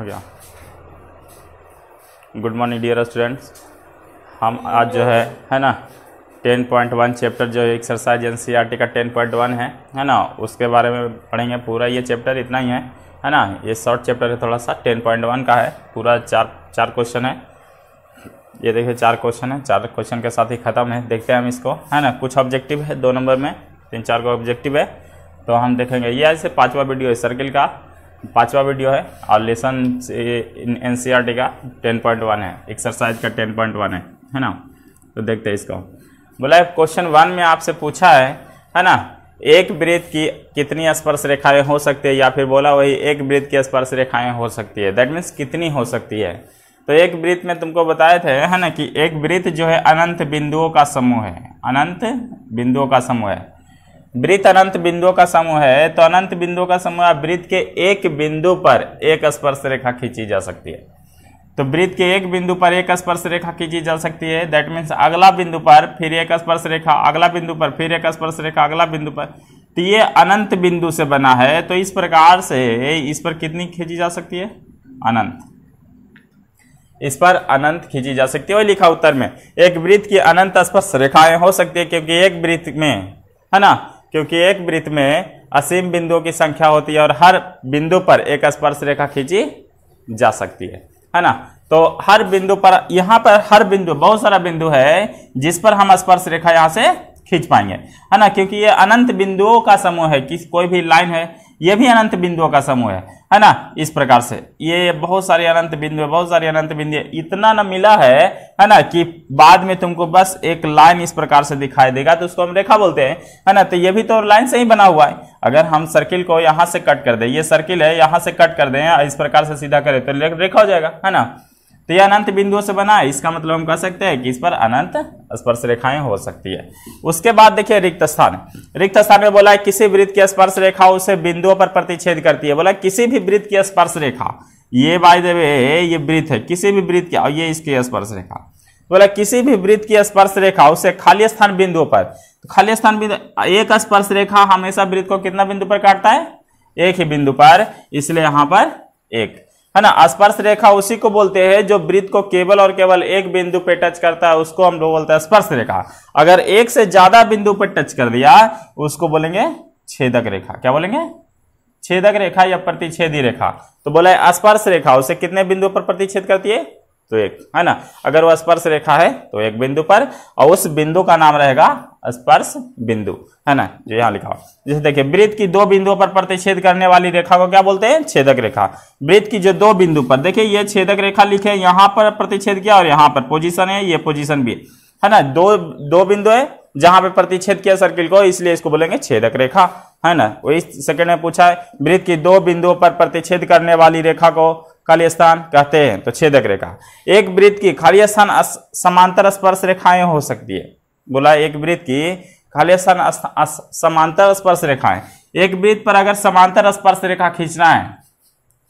हो गया। Good morning dear students. हम आज जो है ना 10.1 चैप्टर जो एक्सरसाइज एनसीईआरटी का 10.1 है ना, उसके बारे में पढ़ेंगे। पूरा ये चैप्टर इतना ही है ना, ये शॉर्ट चैप्टर है थोड़ा सा। 10.1 का है, पूरा चार क्वेश्चन है। ये देखिए 4 क्वेश्चन है, 4 क्वेश्चन के साथ ही ख़त्म है। देखते हैं हम इसको, है ना। कुछ ऑब्जेक्टिव है 2 नंबर में, 3-4 का ऑब्जेक्टिव है, तो हम देखेंगे। ये ऐसे 5वां वीडियो है, सर्किल का 5वां वीडियो है और लेसन एनसीईआरटी का 10.1 है, एक्सरसाइज का 10.1 है ना। तो देखते हैं इसको। बोला क्वेश्चन 1 में आपसे पूछा है ना, एक वृत्त की कितनी स्पर्श रेखाएं हो सकती है, या फिर बोला वही एक वृत्त की स्पर्श रेखाएं हो सकती है। दैट मीन्स कितनी हो सकती है। तो एक वृत्त में तुमको बताए थे है ना कि एक वृत्त जो है अनंत बिंदुओं का समूह है, अनंत बिंदुओं का समूह है। वृत्त अनंत बिंदुओं का समूह है, तो अनंत बिंदुओं का समूह वृत्त के एक बिंदु पर एक स्पर्श रेखा खींची जा सकती है। तो वृत्त के एक बिंदु पर एक स्पर्श रेखा खींची जा सकती है। दैट मीन्स अगला बिंदु पर फिर एक स्पर्श रेखा, अगला बिंदु पर फिर एक स्पर्श रेखा, अगला बिंदु पर। तो ये अनंत बिंदु से बना है, तो इस प्रकार से इस पर कितनी खींची जा सकती है? अनंत। इस पर अनंत खींची जा सकती है। वही लिखा उत्तर में, एक वृत्त की अनंत स्पर्श रेखाएं हो सकती है, क्योंकि एक वृत्त में है ना, क्योंकि एक वृत्त में असीम बिंदुओं की संख्या होती है और हर बिंदु पर एक स्पर्श रेखा खींची जा सकती है ना। तो हर बिंदु पर, यहाँ पर हर बिंदु, बहुत सारा बिंदु है जिस पर हम स्पर्श रेखा यहाँ से खींच पाएंगे, है ना। क्योंकि ये अनंत बिंदुओं का समूह है, किस कोई भी लाइन है ये भी अनंत बिंदुओं का समूह है ना। इस प्रकार से ये बहुत सारे अनंत बिंदु है, बहुत सारे अनंत बिंदु है। इतना न मिला है ना, कि बाद में तुमको बस एक लाइन इस प्रकार से दिखाई देगा, तो उसको हम रेखा बोलते हैं, है ना। तो ये भी तो लाइन से ही बना हुआ है। अगर हम सर्किल को यहाँ से कट कर दें, ये सर्किल है, यहाँ से कट कर दें, इस प्रकार से सीधा करें तो रेखा हो जाएगा, है ना। तो यह अनंत बिंदुओं से बना है, इसका मतलब हम कह सकते हैं कि इस पर अनंत स्पर्श रेखाएं हो सकती है। उसके बाद देखिए रिक्त स्थान। रिक्त स्थान में बोला है किसी वृत्त की स्पर्श रेखा उसे बिंदुओं पर प्रतिच्छेद करती है। बोला किसी भी वृत्त की स्पर्श रेखा, ये बाय द वे ये वृत्त है, किसी भी वृत्त की, और ये इसकी स्पर्श रेखा। बोला किसी भी वृत्त की स्पर्श रेखा उसे खाली स्थान बिंदुओं पर, तो खाली स्थान बिंदु, एक स्पर्श रेखा हमेशा वृत्त को कितना बिंदु पर काटता है? एक ही बिंदु पर, इसलिए यहां पर एक, है ना। स्पर्श रेखा उसी को बोलते हैं जो वृत्त को केवल और केवल एक बिंदु पे टच करता है, उसको हम लोग बोलते हैं स्पर्श रेखा। अगर एक से ज्यादा बिंदु पर टच कर दिया उसको बोलेंगे छेदक रेखा। क्या बोलेंगे? छेदक रेखा या प्रतिच्छेदी रेखा। तो बोला स्पर्श रेखा उसे कितने बिंदु पर प्रतिच्छेद करती है? तो एक, है ना। अगर वह स्पर्श रेखा है तो एक बिंदु पर, और उस बिंदु का नाम रहेगा स्पर्श बिंदु, है ना, जो यहाँ लिखा हो। जैसे देखिए वृत्त की 2 बिंदुओं पर प्रतिच्छेद करने वाली रेखा को क्या बोलते हैं? छेदक रेखा। वृत्त की जो 2 बिंदु पर, देखिए ये छेदक रेखा लिखे, यहाँ पर प्रतिच्छेद किया और यहाँ पर पोजीशन है, ये पोजीशन भी है ना। दो बिंदु है जहां पे प्रतिच्छेद किया सर्किल को, इसलिए इसको बोलेंगे छेदक रेखा, है ना। वही सेकंड में पूछा है, वृत्त की 2 बिंदुओं पर प्रतिच्छेद करने वाली रेखा को खाली स्थान कहते हैं, तो छेदक रेखा। एक वृत्त की खाली स्थान समांतर स्पर्श रेखाएं हो सकती है। बोला एक वृत्त की खाली स्थान समांतर स्पर्श रेखाएं, एक वृत्त पर अगर समांतर स्पर्श रेखा खींचना है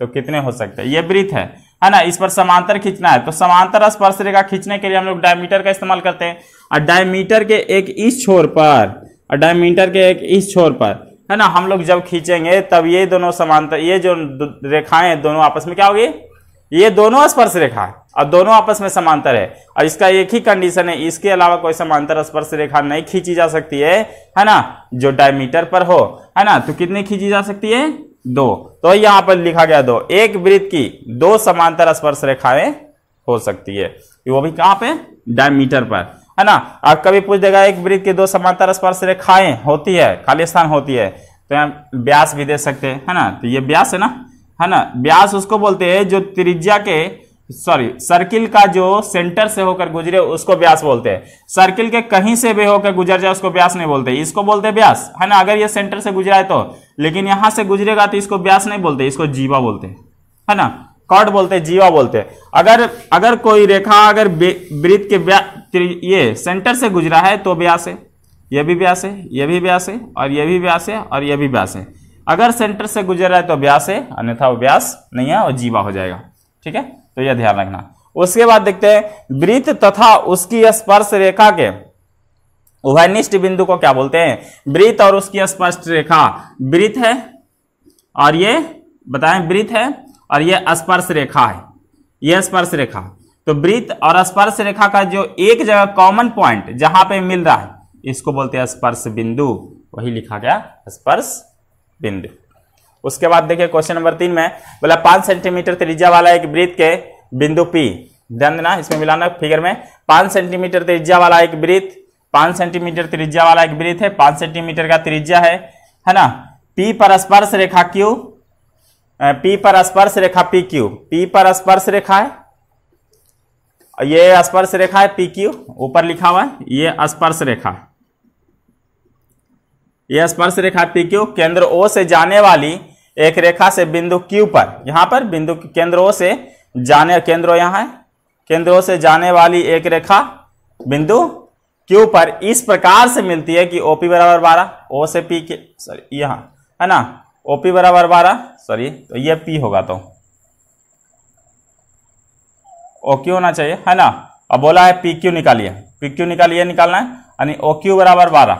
तो कितने हो सकते हैं? ये वृत्त है ना, इस पर समांतर खींचना है, तो समांतर स्पर्श रेखा खींचने के लिए हम लोग डायमीटर का इस्तेमाल करते हैं। और डायमीटर के एक इस छोर पर, और डायमीटर के एक इस छोर पर, है ना, हम लोग जब खींचेंगे तब ये दोनों समांतर, ये जो रेखाएं दोनों आपस में क्या होगी? ये दोनों स्पर्श रेखा है और दोनों आपस में समांतर है। और इसका एक ही कंडीशन है, इसके अलावा कोई समांतर स्पर्श रेखा नहीं खींची जा सकती है ना, जो डायमीटर पर हो, है ना। तो कितनी खींची जा सकती है? 2। तो यहाँ पर लिखा गया 2। एक वृत्त की 2 समांतर स्पर्श रेखाएं हो सकती है, वो भी कहाँ पे? डायमीटर पर, है ना। आप कभी पूछ देगा एक वृत्त की 2 समांतर स्पर्श रेखाएं होती है, खाली स्थान होती है, तो हम व्यास भी दे सकते हैं, है ना। तो ये व्यास है ना, है ना। व्यास उसको बोलते हैं जो त्रिज्या के, सर्किल का जो सेंटर से होकर गुजरे उसको व्यास बोलते हैं। सर्किल के कहीं से भी होकर गुजर जाए उसको व्यास नहीं बोलते, इसको बोलते हैं व्यास, है ना। अगर ये सेंटर से गुजरा है तो, लेकिन यहां से गुजरेगा तो इसको व्यास नहीं बोलते, इसको जीवा बोलते हैं, है ना। कॉर्ड बोलते हैं, जीवा बोलते हैं। अगर कोई रेखा अगर वृत्त के ये सेंटर से गुजरा है तो व्यास है, ये भी व्यास है, ये भी व्यास है, और ये भी व्यास है, और ये भी व्यास है। अगर सेंटर से गुजर रहा है तो व्यास है, अन्यथा वो व्यास नहीं है और जीवा हो जाएगा। ठीक है, तो यह ध्यान रखना। उसके बाद देखते हैं वृत्त तथा उसकी स्पर्श रेखा के उभयनिष्ठ बिंदु को क्या बोलते हैं? वृत्त और उसकी स्पर्श रेखा, वृत्त है और ये बताएं वृत्त है और ये स्पर्श रेखा है, ये स्पर्श रेखा। तो वृत्त और स्पर्श रेखा का जो एक जगह कॉमन पॉइंट जहां पे मिल रहा है इसको बोलते हैं स्पर्श बिंदु, वही लिखा गया स्पर्श बिंदु। उसके बाद देखिए क्वेश्चन नंबर 3 में बोला 5 सेंटीमीटर त्रिज्या वाला एक वृत्त के बिंदु P, ध्यान देना इसमें मिलाना फिगर में, 5 सेंटीमीटर त्रिज्या वाला एक वृत्त, 5 सेंटीमीटर त्रिज्या वाला एक वृत्त है, 5 सेंटीमीटर का त्रिज्या है ना। P पर स्पर्श रेखा Q, P पर स्पर्श रेखा PQ, P पर स्पर्श रेखा है, ये स्पर्श रेखा है PQ, ऊपर लिखा हुआ है ये स्पर्श रेखा, ये स्पर्श रेखा PQ केंद्र O से जाने वाली एक रेखा से बिंदु Q पर, यहां पर बिंदु केंद्र O से जाने, केंद्र यहां है, केंद्र O से जाने वाली एक रेखा बिंदु Q पर इस प्रकार से मिलती है कि OP बराबर 12, O से P के, सॉरी यहां है ना, OP बराबर 12, सॉरी तो ये P होगा, तो OQ होना चाहिए है ना। अब बोला है PQ निकालिए, PQ निकालिए, निकालना है यानी OQ बराबर 12,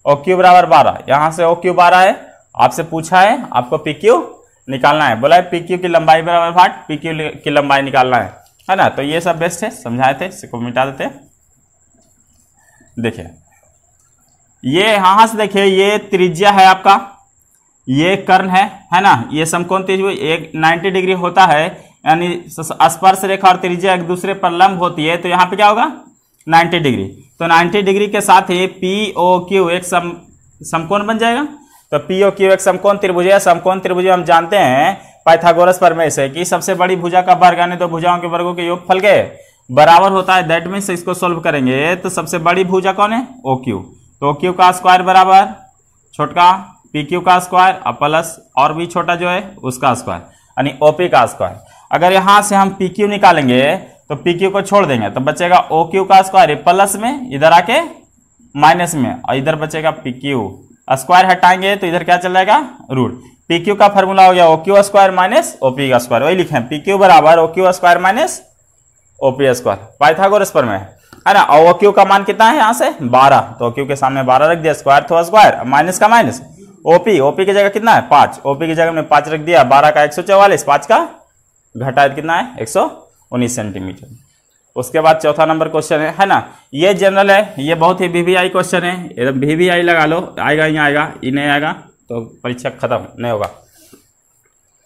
OQ बराबर 12, यहां से OQ 12 है, आपसे पूछा है आपको PQ निकालना है, बोला है PQ की लंबाई बराबर 8, PQ की लंबाई निकालना है ना। तो ये सब बेस्ट है, समझाए थे, इसको मिटा देते। देखिए ये यहां से देखिए ये त्रिज्या है आपका, ये कर्ण है ना, ये समकोण त्रिभुज एक 90 डिग्री होता है, यानी स्पर्श रेखा और त्रिज्या एक दूसरे पर लंब होती है, तो यहाँ पे क्या होगा 90 डिग्री, तो 90 डिग्री के साथ ही POQ एक समकोण बन जाएगा। तो POQ एक समकोण त्रिभुज है, समकोण त्रिभुज हम जानते हैं पाइथागोरस प्रमेय से कि सबसे बड़ी भुजा का वर्ग यानी दो भुजाओं के वर्गों के योगफल के बराबर होता है। दैट मीन्स इसको सोल्व करेंगे तो सबसे बड़ी भुजा कौन है OQ, तो OQ का स्क्वायर बराबर छोटका PQ का स्क्वायर और प्लस और भी छोटा जो है उसका स्क्वायर यानी OP का स्क्वायर। अगर यहां से हम PQ निकालेंगे तो PQ को छोड़ देंगे तो बचेगा OQ का स्क्वायर प्लस में, इधर आके माइनस में, और इधर बचेगा PQ, स्क्वायर हटाएंगे तो इधर क्या चल जाएगा रूट। PQ का फॉर्मूला हो गया OQ स्क्वायर माइनस OP का स्क्वायर, वही लिखे PQ बराबर OQ square minus OP square, Pythagoras प्रमेय है ना। और OQ का मान कितना है यहाँ से 12, तो OQ के सामने 12 रख दिया, स्क्वायर तो स्क्वायर, माइनस का माइनस, OP की जगह कितना है 5, OP की जगह में 5 रख दिया, 12 का 144, 5 का घटा कितना है 119 सेंटीमीटर। उसके बाद चौथा नंबर क्वेश्चन है ना, ये जनरल है, ये बहुत ही VVI क्वेश्चन है, एकदम VVI लगा लो, आएगा ही आएगा, ये नहीं आएगा तो परीक्षा खत्म नहीं होगा।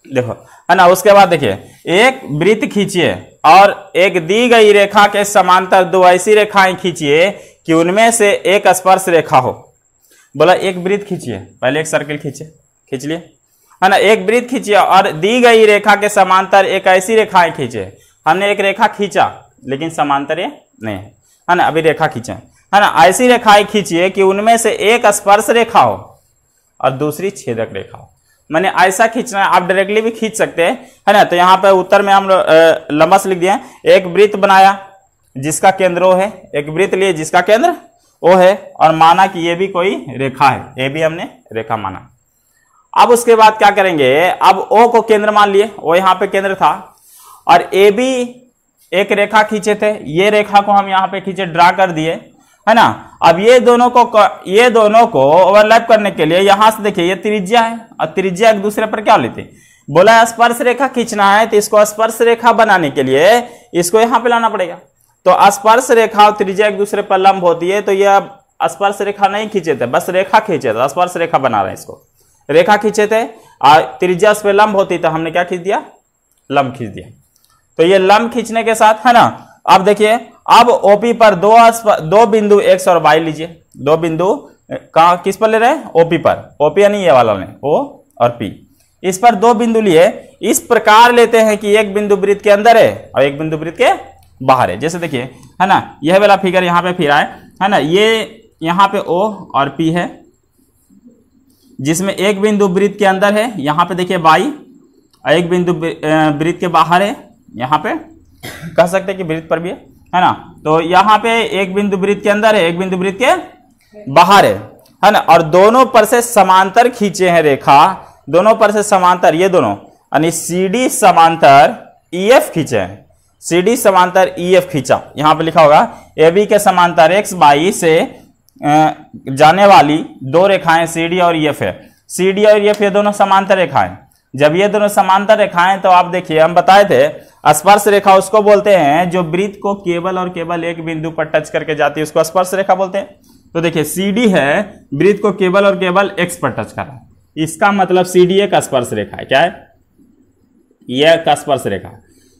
देखो है ना, उसके बाद देखिए एक वृत्त खींचिए और एक दी गई रेखा के समांतर दो ऐसी रेखाएं खींचिए कि उनमें से एक स्पर्श रेखा हो। बोला एक वृत्त खींचिए, पहले एक सर्किल खींचे, खींच लिए है ना, एक वृत्त खींचिए और दी गई रेखा के समांतर एक ऐसी रेखाएं खींचे। हमने एक रेखा खींचा लेकिन समांतर ये नहीं है ना, अभी रेखा खींचे है ना, ऐसी रेखाएं खींचिए कि उनमें से एक स्पर्श रेखा हो और दूसरी छेदक रेखा हो। मैंने ऐसा खींचना है, आप डायरेक्टली भी खींच सकते हैं है ना। तो यहाँ पे उत्तर में हम लंबस लिख दिए, एक वृत्त बनाया जिसका केंद्र O है, एक वृत्त लिए जिसका केंद्र O है और माना कि ये भी कोई रेखा है, ये भी हमने रेखा माना। अब उसके बाद क्या करेंगे, अब O को केंद्र मान लिए, O यहाँ पे केंद्र था और AB एक रेखा खींचे थे, ये रेखा को हम यहाँ पे खींचे, ड्रा कर दिए है ना। अब ये दोनों को ओवरलैप करने के लिए यहां से देखिए ये त्रिज्या है और त्रिज्या एक दूसरे पर क्या लेते, बोला स्पर्श रेखा खींचना है तो इसको स्पर्श रेखा बनाने के लिए इसको यहां पे लाना पड़ेगा। तो स्पर्श रेखा और त्रिज्या एक दूसरे पर लंब होती है, तो ये स्पर्श रेखा नहीं खींचे थे, बस रेखा खींचे थे, स्पर्श रेखा बना रहे हैं, इसको रेखा खींचे थे और त्रिज्या उस पर लंब होती तो हमने क्या खींच दिया, लंब खींच दिया। तो ये लंब खींचने के साथ है ना, अब देखिए अब OP पर दो बिंदु X और Y लीजिए, दो बिंदु कहां किस पर ले रहे हैं OP पर, OP यानी ये वाला लें O और P, इस पर दो बिंदु लिए, इस प्रकार लेते हैं कि एक बिंदु वृत्त के अंदर है और एक बिंदु वृत्त के बाहर है। जैसे देखिए है ना, यह वाला फिगर यहाँ पे फिर आए है ना, ये यहाँ पे O और P है जिसमें एक बिंदु वृत्त के अंदर है, यहाँ पे देखिए Y और एक बिंदु वृत्त के बाहर है, यहाँ पे कह सकते हैं कि वृत्त पर भी है ना। तो यहाँ पे एक बिंदु वृत्त के अंदर है, एक बिंदु वृत्त के बाहर है ना, और दोनों पर से समांतर खींचे हैं रेखा, दोनों पर से समांतर, ये दोनों यानी CD समांतर EF खींचे हैं, CD समांतर EF खींचा, यहाँ पे लिखा होगा AB के समांतर X Y से जाने वाली दो रेखाएं CD और EF है, CD और EF ये दोनों समांतर रेखाएं, जब ये दोनों समांतर रेखाएं, तो आप देखिए हम बताए थे स्पर्श रेखा उसको बोलते हैं जो वृत्त को केवल और केवल एक बिंदु पर टच करके जाती है, उसको स्पर्श रेखा बोलते हैं। तो देखिए CD है, वृत्त को केवल और केवल x पर टच कर रहा है, इसका मतलब CD एक स्पर्श रेखा है। क्या है? यह एक स्पर्श रेखा।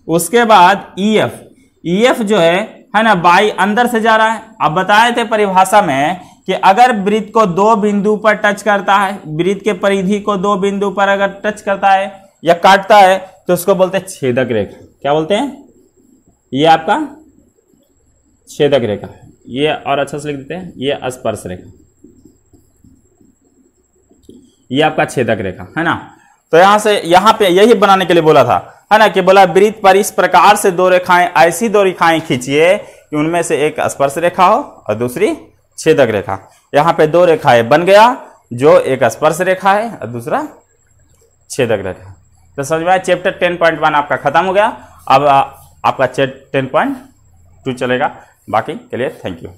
उसके बाद EF जो है ना, बाई अंदर से जा रहा है। अब बताए थे परिभाषा में कि अगर वृत्त को दो बिंदु पर टच करता है, वृत्त के परिधि को दो बिंदु पर अगर टच करता है या काटता है, तो उसको बोलते हैं छेदक रेखा। क्या बोलते हैं? ये आपका छेदक रेखा है। ये और अच्छा से लिख देते हैं, ये स्पर्श रेखा, ये आपका छेदक रेखा है ना। तो यहां से यहां पे यही बनाने के लिए बोला था, है ना, कि बोला वृत्त पर इस प्रकार से दो रेखाएं, ऐसी दो रेखाएं खींचिए कि उनमें से एक स्पर्श रेखा हो और दूसरी छेदक रेखा। यहां पे दो रेखाएं बन गया, जो एक स्पर्श रेखा है और दूसरा छेदक रेखा। तो समझ में आया, चैप्टर 10.1 आपका खत्म हो गया। अब आपका 10.2 चलेगा। बाकी के लिए थैंक यू।